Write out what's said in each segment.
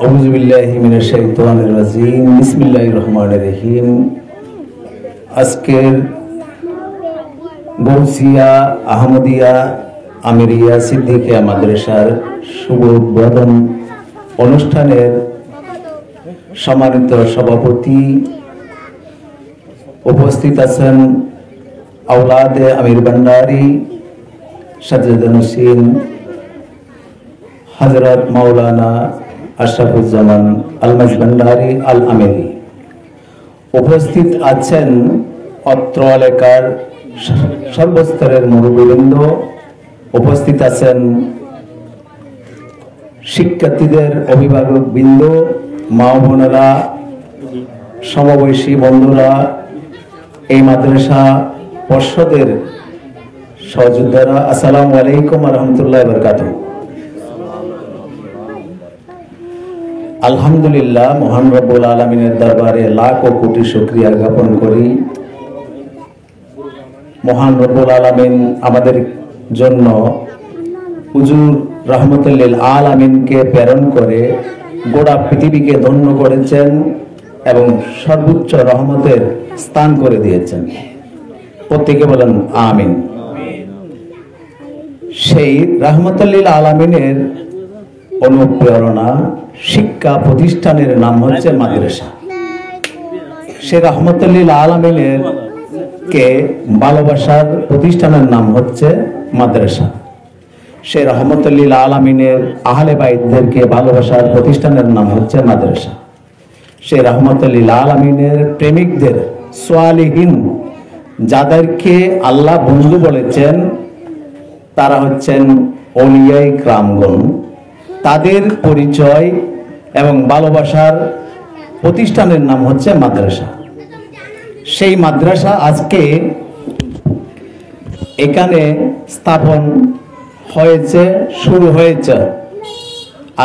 আউযু বিল্লাহি মিনাশ শাইতানির রাজিম। বিসমিল্লাহির রহমানির রহিম। আজকের গৌসিয়া আহমদিয়া আমিরিয়া সিদ্দিকিয়া মাদ্রাসার শুভ উদ্বোধন অনুষ্ঠানের সম্মানিত সভাপতি উপস্থিত আছেন আওলাদে আমির ভান্ডারী সাজ্জাদুন হোসেন হযরত মাওলানা আশরাফুজ্জামান আলমাজ ভান্ডারী আল আমিরি। উপস্থিত আছেন অত্র এলাকার সর্বস্তরের মুরব্বিবৃন্দ, উপস্থিত আছেন শিক্ষার্থীদের অভিভাবকবৃন্দ, মা বোনেরা, সমবয়সী বন্ধুরা, এই মাদ্রাসা পর্ষদের সহযোদ্ধারা, আসসালামু আলাইকুম ওয়া রাহমাতুল্লাহি ওয়া বারাকাতুহু। আলহামদুলিল্লাহ, মহান রব্বুল আলামিনের দরবারে লাখ ও কোটি শুকরিয়া জ্ঞাপন করি। মহান রব্বুল আলামিন আমাদের জন্য হুজুর রাহমাতুল লিল আলামিনকে প্রেরণ করে গোটা পৃথিবীকে ধন্য করেছেন এবং সর্বোচ্চ রহমতের স্থান করে দিয়েছেন। প্রত্যেকে বলেন আমিন। সেই রাহমাতুল লিল আলামিনের অনুপ্রেরণা শিক্ষা প্রতিষ্ঠানের নাম হচ্ছে মাদ্রাসা। সে রাহমাতুল লিল আলামিনের কে ভালোবাসার প্রতিষ্ঠানের নাম হচ্ছে মাদ্রাসা। সে রাহমাতুল লিল আলামিনের আহলে বাইতদেরকে ভালোবাসার প্রতিষ্ঠানের নাম হচ্ছে মাদ্রাসা। সে রাহমাতুল লিল আলামিনের প্রেমিকদের সালিহিন যাদেরকে আল্লাহ বন্ধু বলেছেন তারা হচ্ছেন আউলিয়ায়ে কিরামগণ, তাদের পরিচয় এবং ভালোবাসার প্রতিষ্ঠানের নাম হচ্ছে মাদ্রাসা। সেই মাদ্রাসা আজকে এখানে স্থাপন হয়েছে, শুরু হয়েছে।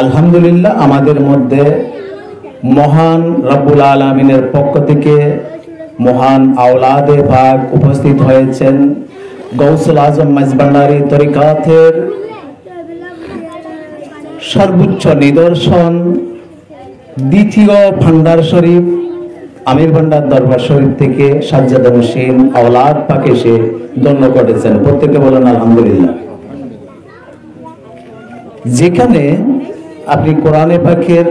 আলহামদুলিল্লাহ, আমাদের মধ্যে মহান রব্বুল আলামিনের পক্ষ থেকে মহান আওলাদে পাক উপস্থিত হয়েছেন। গৌসুল আজম মাইজভান্ডারী তরিকাতের সর্বোচ্চ নিদর্শন দ্বিতীয় ভান্ডার শরীফ আমির ভান্ডার দরবার শরীফ থেকে সাজ্জাদুন হোসেন আওলাদ পাকে সে ধন্য করেছেন। প্রত্যেকে বলেন আলহামদুলিল্লাহ। যেখানে আপনি কোরআনে পাকের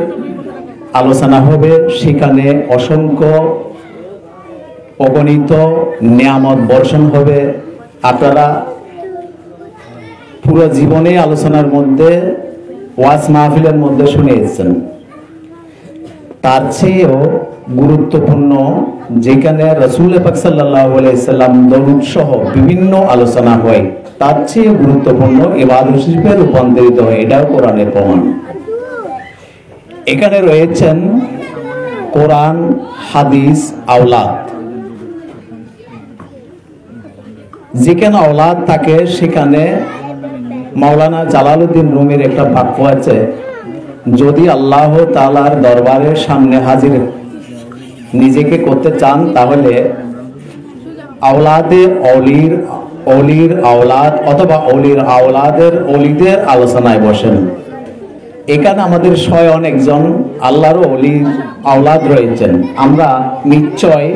আলোচনা হবে সেখানে অসংখ্য অগণিত নিয়ামত বর্ষণ হবে। আপনারা পুরো জীবনে আলোচনার মধ্যে ওয়াজ মাহফিলের মধ্যে শুনেছেন। তার চেয়েও গুরুত্বপূর্ণ যেখানে রাসূল পাক সাল্লাল্লাহু আলাইহি সাল্লাম দরুদ সহ বিভিন্ন আলোচনা হয়, তার চেয়ে গুরুত্বপূর্ণ ইবাদত শরীফে রূপান্তরিত হয়। এটাও কোরআনের প্রমাণ। এখানে রয়েছেন কোরআন, হাদিস, আওলাদ। যেখানে আওলাদ থাকে সেখানে মাওলানা জালালউদ্দিন রুমির একটা বাক্য আছে, যদি আল্লাহ তাআলার দরবারের সামনে হাজির নিজেকে করতে চান তাহলে আওলাদে অলির আওলাদ অথবা অলির আওলাদের অলিদের আলোচনায় বসেন। এখানে আমাদের স্বয়ং একজন আল্লাহর অলির আওলাদ রয়েছেন। আমরা নিশ্চয়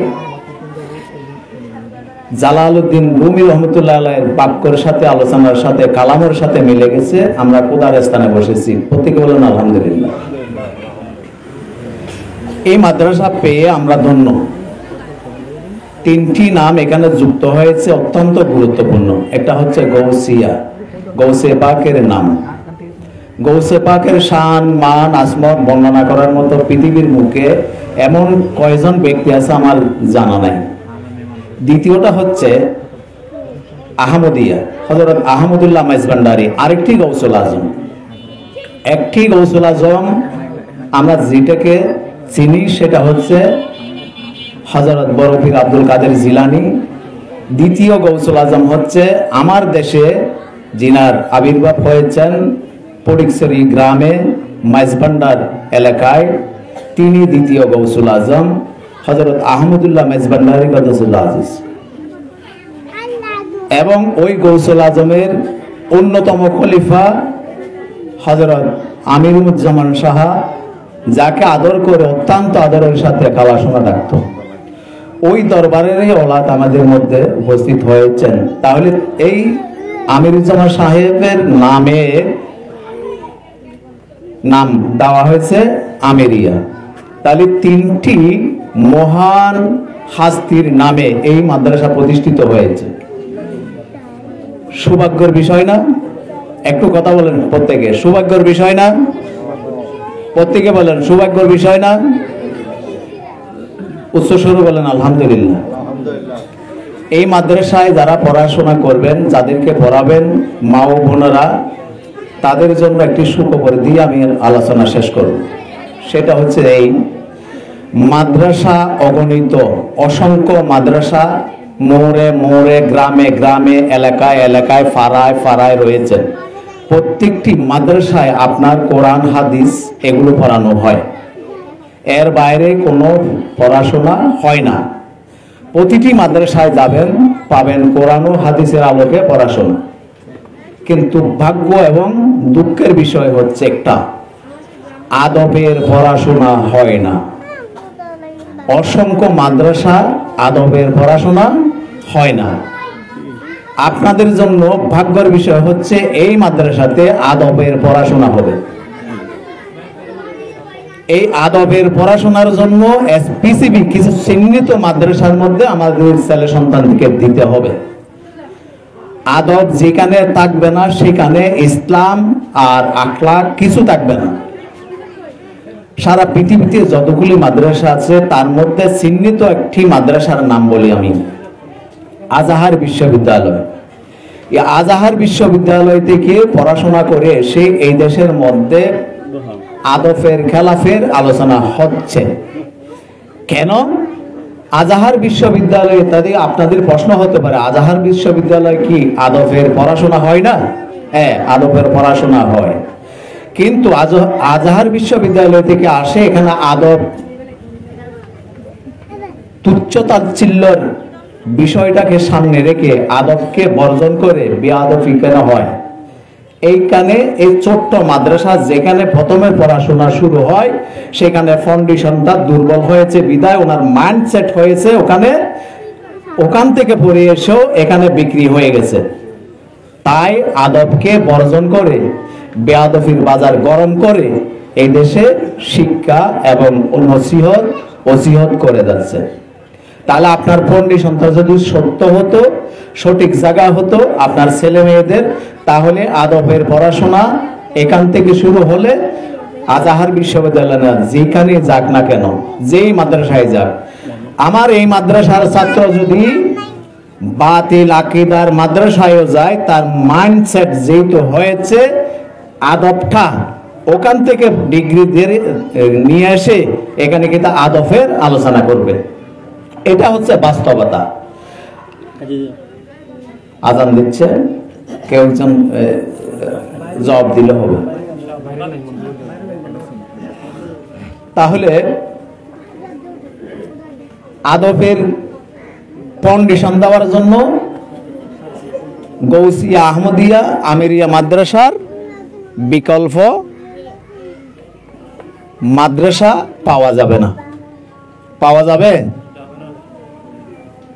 জালালউদ্দিন রুমি রহমতুল্লাহ আলাইহির বাক্যের সাথে আলোচনার সাথে কালামের সাথে মিলে গেছে। আমরা খোদার স্থানে বসেছি। প্রত্যেকে বলেন আলহামদুলিল্লাহ। এই মাদ্রাসা পেয়ে আমরা ধন্য। তিনটি নাম এখানে যুক্ত হয়েছে, অত্যন্ত গুরুত্বপূর্ণ। একটা হচ্ছে গৌসিয়া, গৌসে পাকের নাম। গৌসে পাকের শান, মান, আজমত বর্ণনা করার মতো পৃথিবীর মুখে এমন কয়জন ব্যক্তি আছে আমার জানা নাই। দ্বিতীয়টা হচ্ছে আহমদিয়া, হযরত আহমদুল্লাহ মাইজভান্ডারী, আরেকটি গৌসুল আজম। একটি গৌসুল আজম আমরা যেটাকে চিনি সেটা হচ্ছে হযরত বরফির আব্দুল কাদের জিলানী। দ্বিতীয় গৌসুল আজম হচ্ছে আমার দেশে যিনার আবির্ভাব হয়েছেন ফটিকছড়ি গ্রামে মাইজভান্ডার এলাকায়, তিনি দ্বিতীয় গৌসুল আজম হযরত আহমদুল্লাহ মাইজভান্ডারী কদ্দাসাল্লাহু আজিজ। এবং ওই গৌসুল আজমের অন্যতম খলিফা হযরত আমিরুজ্জামান সাহা, যাকে আদর করে অত্যন্ত আদরের সাথে কালাসোনা ডাকত, ওই দরবারেরই ওলাদ আমাদের মধ্যে উপস্থিত হয়েছেন। তাহলে এই আমিরুজ্জামান সাহেবের নামে নাম দেওয়া হয়েছে আমেরিয়া। তাহলে তিনটি মহান হাস্তির নামে এই মাদ্রাসা প্রতিষ্ঠিত হয়েছে। সৌভাগ্যের বিষয় না? একটু কথা বলেন প্রত্যেকে, সৌভাগ্যের বিষয় না? প্রত্যেকে বলেন সৌভাগ্যের বিষয় না? উচ্চস্বরে বলেন আলহামদুলিল্লাহ। এই মাদ্রাসায় যারা পড়াশোনা করবেন, যাদেরকে পড়াবেন মা ও বোনেরা, তাদের জন্য একটি সুখবর দিয়ে আমি আলোচনা শেষ করব। সেটা হচ্ছে এই মাদ্রাসা অগণিত, অসংখ্য মাদ্রাসা মোড়ে মোড়ে, গ্রামে গ্রামে, এলাকায় এলাকায়, ফাড়ায় ফাড়ায় রয়েছে। প্রত্যেকটি মাদ্রাসায় আপনার কোরআন হাদিস এগুলো পড়ানো হয়, এর বাইরে কোনো পড়াশোনা হয় না। প্রতিটি মাদ্রাসায় যাবেন, পাবেন কোরআন ও হাদিসের আলোকে পড়াশোনা। কিন্তু ভাগ্য এবং দুঃখের বিষয় হচ্ছে একটা, আদবের পড়াশোনা হয় না। অসংখ্য মাদ্রাসা আদবের পড়াশোনা হয় না। আপনাদের জন্য ভাগ্যের বিষয় হচ্ছে এই মাদ্রাসাতে আদবের পড়াশোনা হবে। এই আদবের পড়াশোনার জন্য স্পেসিফিক কিছু চিহ্নিত মাদ্রাসার মধ্যে আমাদের ছেলে সন্তানকে দিতে হবে। আদব যেখানে থাকবে না সেখানে ইসলাম আর আখলাক কিছু থাকবে না। সারা পৃথিবীতে যতগুলি মাদ্রাসা আছে তার মধ্যে চিহ্নিত একটি মাদ্রাসার নাম বলি আমি, আজাহার বিশ্ববিদ্যালয়। এই আজাহার বিশ্ববিদ্যালয় থেকে পড়াশোনা করে এসে এই দেশের মধ্যে আদবের খেলাফের আলোচনা হচ্ছে। কেন আজাহার বিশ্ববিদ্যালয় ইত্যাদি? আপনাদের প্রশ্ন হতে পারে, আজাহার বিশ্ববিদ্যালয় কি আদবের পড়াশোনা হয় না? হ্যাঁ, আদবের পড়াশোনা হয়, কিন্তু আজাহার বিশ্ববিদ্যালয় থেকে আসে এখানে আদব তুচ্ছ-তাচ্ছিল্যের বিষয়টাকে সামনে রেখে আদবকে বর্জন করে বেয়াদবি কেন হয়? এইখানে এই ছোট্ট মাদ্রাসা যেখানে প্রথমে পড়াশোনা শুরু হয় সেখানে ফাউন্ডেশনটা দুর্বল হয়েছে বিদায় ওনার মাইন্ডসেট হয়েছে ওখান থেকে পড়ে এসেও এখানে বিক্রি হয়ে গেছে। তাই আদবকে বর্জন করে বেয়াদবির বাজার গরম করে এই দেশে শিক্ষা এবং নসিহত করে যাচ্ছে। তাহলে আপনার ফাউন্ডেশনটা যদি সত্য হতো, সঠিক জায়গা হতো আপনার ছেলে মেয়েদের, তাহলে আদবের পড়াশোনা এখান থেকে শুরু হলে আজাহার বিশ্ববিদ্যালয় না, যেখানে যাক না কেন, যেই মাদ্রাসায় যাক, আমার এই মাদ্রাসার ছাত্র যদি বাতিল আকীদার মাদ্রাসায়ও যায়, তার মাইন্ডসেট যেহেতু হয়েছে আদবটা ওখান থেকে ডিগ্রি নিয়ে এসে এখানে কিন্তু আদবের আলোচনা করবে। এটা হচ্ছে বাস্তবতা। আজান দিচ্ছে, কেউ একজন জবাব দিলে হবে। তাহলে আদবের ফাউন্ডেশন দেওয়ার জন্য গৌসিয়া আহমদিয়া আমিরিয়া মাদ্রাসার বিকল্প মাদ্রাসা পাওয়া যাবে না। পাওয়া যাবে?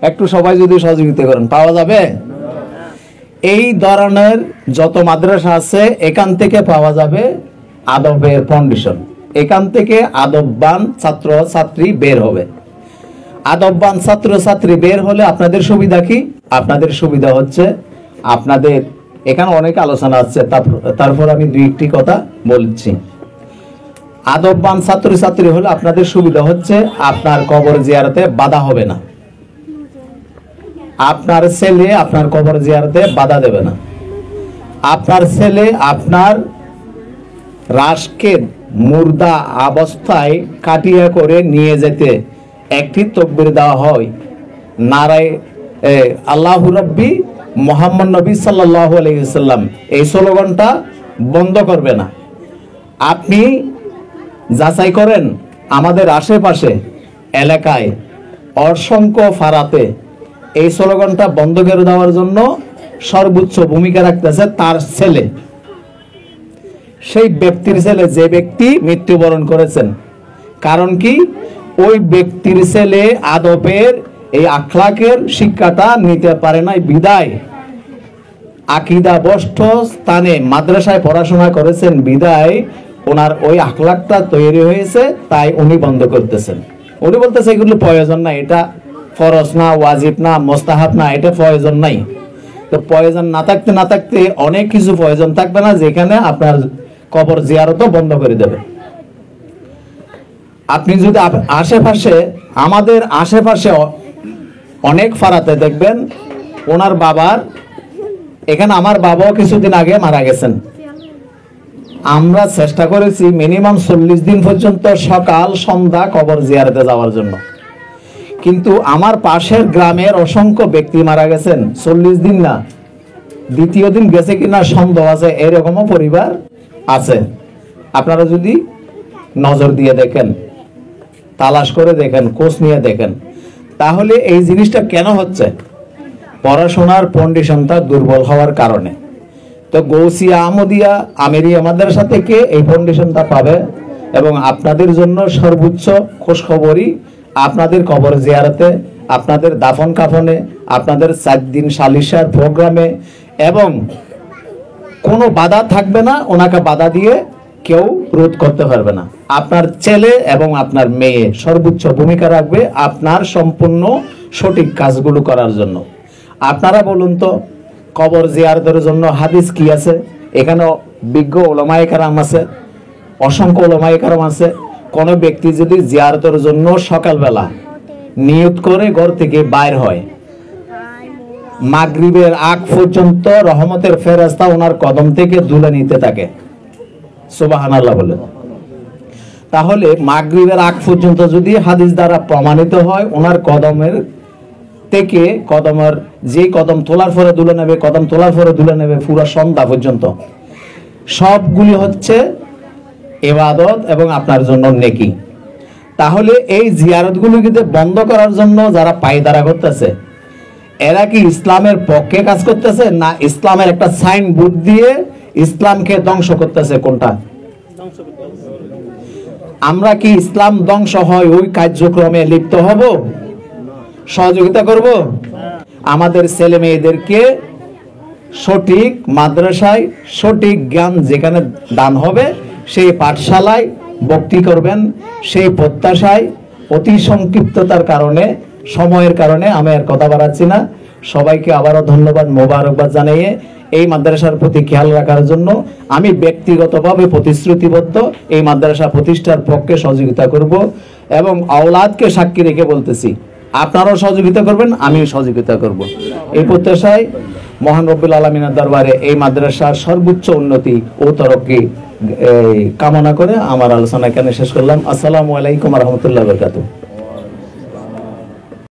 একটু সবাই যদি সহযোগিতা করেন, পাওয়া যাবে? এই ধরনের যত মাদ্রাসা আছে এখান থেকে পাওয়া যাবে আদবের ফাউন্ডেশন। এখান থেকে আদববান ছাত্র ছাত্রী বের হবে। আদববান ছাত্র ছাত্রী বের হলে আপনাদের সুবিধা কি? আপনাদের সুবিধা হচ্ছে আপনাদের এখানে অনেক আলোচনা আছে, তারপর আমি দুই একটি কথা বলছি। আদববান ছাত্র ছাত্রী হলে আপনাদের সুবিধা হচ্ছে আপনার কবর জিয়ারতে বাধা হবে না। আপনার ছেলে আপনার কবর জিয়ারতে বাধা দেবে না। আপনার ছেলে আপনার রাশকে মুর্দা অবস্থায় কাটিয়া করে নিয়ে যেতে একটি তাকবীর দেওয়া হয়, নারায়ে আল্লাহু রাব্বি মুহাম্মদ নবী সাল্লাল্লাহু আলাইহি ওয়াসাল্লাম, এই স্লোগানটা বন্ধ করবে না। আপনি যাচাই করেন আমাদের আশেপাশে এলাকায় অসংখ্য ফারাতে এই স্লোগানটা বন্ধ করে দেওয়ার জন্য সর্বোচ্চ ভূমিকা রাখতেছে তার ছেলে। সেই ব্যক্তির ছেলে, যে ব্যক্তি মৃত্যুবরণ করেছেন। কারণ কি? ওই ব্যক্তির ছেলে আদবের এই আখলাকের শিক্ষাটা নিতে পারে নাই বিদায়, আকিদা বষ্ঠ স্থানে মাদ্রাসায় পড়াশোনা করেছেন বিদায় ওনার ওই আখলাকটা তৈরি হয়েছে, তাই উনি বন্ধ করতেছেন। উনি বলতেছে এগুলো প্রয়োজন নাই, এটা ফরজ না, ওয়াজিব না, মোস্তাহাব না, এটা প্রয়োজন নাই। তো প্রয়োজন না থাকতে না থাকতে অনেক কিছু প্রয়োজন থাকবে না, যেখানে আপনার কবর জিয়ারতও বন্ধ করে দেবে। আপনি যদি আশেপাশে, আমাদের আশেপাশে অনেক ফারাতে দেখবেন ওনার বাবার, এখানে আমার বাবাও কিছুদিন আগে মারা গেছেন। আমরা চেষ্টা করেছি মিনিমাম 40 দিন পর্যন্ত সকাল সন্ধ্যা কবর জিয়ারতে যাওয়ার জন্য, কিন্তু আমার পাশের গ্রামের অসংখ্য ব্যক্তি মারা গেছেন 40 দিন না, দ্বিতীয় দিন গেছে কিনা সন্দেহ আছে, এরকমও পরিবার আছে। আপনারা যদি নজর দিয়ে দেখেন, তালাশ করে দেখেন, খোঁজ নিয়ে দেখেন, তাহলে এই জিনিসটা কেন হচ্ছে? পড়াশোনার কন্ডিশনটা দুর্বল হওয়ার কারণে। তো গৌসিয়া আহমদিয়া আমিরিয়া মাদ্রাসা থেকে এই কন্ডিশনটা পাবে, এবং আপনাদের জন্য সর্বোচ্চ খোঁজখবরই আপনাদের কবর জিয়ারতে, আপনাদের দাফন কাফনে, আপনাদের 4 দিন সালিশার প্রোগ্রামে, এবং কোনো বাধা থাকবে না, ওনাকে বাধা দিয়ে কেউ রোধ করতে পারবে না। আপনার ছেলে এবং আপনার মেয়ে সর্বোচ্চ ভূমিকা রাখবে আপনার সম্পূর্ণ সঠিক কাজগুলো করার জন্য। আপনারা বলুন তো, কবর জিয়ারতের জন্য হাদিস কি আছে? এখানে বিজ্ঞ ওলামায়ে কেরাম আছে, অসংখ্য ওলামায়ে কেরাম আছে। কোন ব্যক্তি যদি জিয়ারতের জন্য সকালবেলা নিয়ত করে ঘর থেকে বাইর হয়, মাগরিবের আগ পর্যন্ত রহমতের ফেরেশতা ওনার কদম থেকে তুলে নিতে থাকে, সুবহানাল্লাহ বলে। তাহলে মাগরিবের আগ পর্যন্ত যদি হাদিস দ্বারা প্রমাণিত হয়, ওনার কদমের থেকে কদমের যে কদম তোলার পরে তুলে নেবে, কদম তোলার পরে তুলে নেবে, পুরো সন্ধ্যা পর্যন্ত সবগুলি হচ্ছে ইবাদত এবং আপনার জন্য নেকি। তাহলে এই জিয়ারতগুলোকে বন্ধ করার জন্য যারা পায়দারা করতেছে, এরা কি ইসলামের পক্ষে কাজ করতেছে, না ইসলামের একটা সাইন বোর্ড দিয়ে ইসলামকে ধ্বংস করতেছে? কোনটা? আমরা কি ইসলাম ধ্বংস হয় ওই কার্যক্রমে লিপ্ত হব, সহযোগিতা করব? আমাদের ছেলে মেয়েদেরকে সঠিক মাদ্রাসায় সঠিক জ্ঞান যেখানে দান হবে সেই পাঠশালায় ভর্তি করবেন, সেই প্রত্যাশায়। অতি সংক্ষিপ্ততার কারণে, সময়ের কারণে আমি আর কথা বাড়াচ্ছি না। সবাইকে আবারও ধন্যবাদ, মোবারকবাদ জানিয়ে এই মাদ্রাসার প্রতি খেয়াল রাখার জন্য আমি ব্যক্তিগতভাবে প্রতিশ্রুতিবদ্ধ এই মাদ্রাসা প্রতিষ্ঠার পক্ষে সহযোগিতা করব, এবং আওলাদকে সাক্ষী রেখে বলতেছি আপনারাও সহযোগিতা করবেন, আমিও সহযোগিতা করব। এই প্রত্যাশায় মহান রব্বুল আলামিনের দরবারে এই মাদ্রাসার সর্বোচ্চ উন্নতি ও তরক্কি কামনা করে আমার আলোচনা এখানে শেষ করলাম। আসসালামু আলাইকুম ওয়া রাহমাতুল্লাহি ওয়া বারাকাতুহু।